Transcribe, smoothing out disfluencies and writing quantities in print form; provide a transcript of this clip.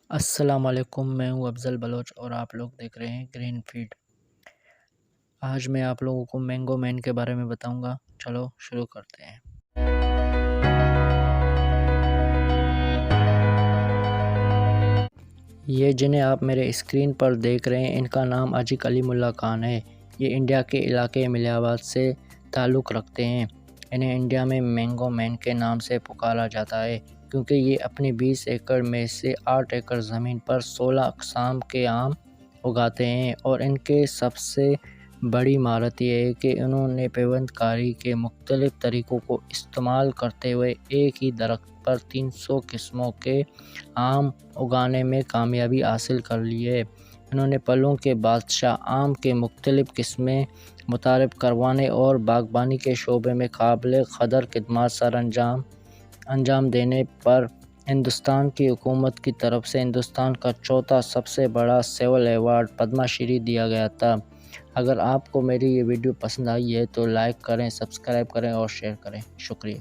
السلام علیکم، میں ہوں افضل بلوچ اور آپ لوگ دیکھ رہے ہیں گرین فیڈ۔ آج میں آپ لوگوں کو مینگو مین کے بارے میں بتاؤں گا۔ چلو شروع کرتے ہیں۔ یہ جنہیں آپ میرے اسکرین پر دیکھ رہے ہیں ان کا نام عجیق علی ملا خان ہے۔ یہ انڈیا کے علاقے ملیح آباد سے تعلق رکھتے ہیں۔ انہیں انڈیا میں مینگو مین کے نام سے پکارا جاتا ہے کیونکہ یہ اپنی 20 ایکڑ میں سے 8 ایکڑ زمین پر 16 اقسام کے آم اگاتے ہیں، اور ان کے سب سے بڑی مہارت یہ ہے کہ انہوں نے پیوند کاری کے مختلف طریقوں کو استعمال کرتے ہوئے ایک ہی درخت پر 300 قسموں کے آم اگانے میں کامیابی حاصل کر لی ہے۔ انہوں نے پھلوں کے بادشاہ آم کے مختلف قسمیں متعارف کروانے اور باغبانی کے شعبے میں قابل قدر خدمات انجام دینے پر ہندوستان کی حکومت کی طرف سے ہندوستان کا چوتھا سب سے بڑا سول ایوارڈ پدما شری دیا گیا تھا۔ اگر آپ کو میری یہ ویڈیو پسند آئی ہے تو لائک کریں، سبسکرائب کریں اور شیئر کریں۔ شکریہ۔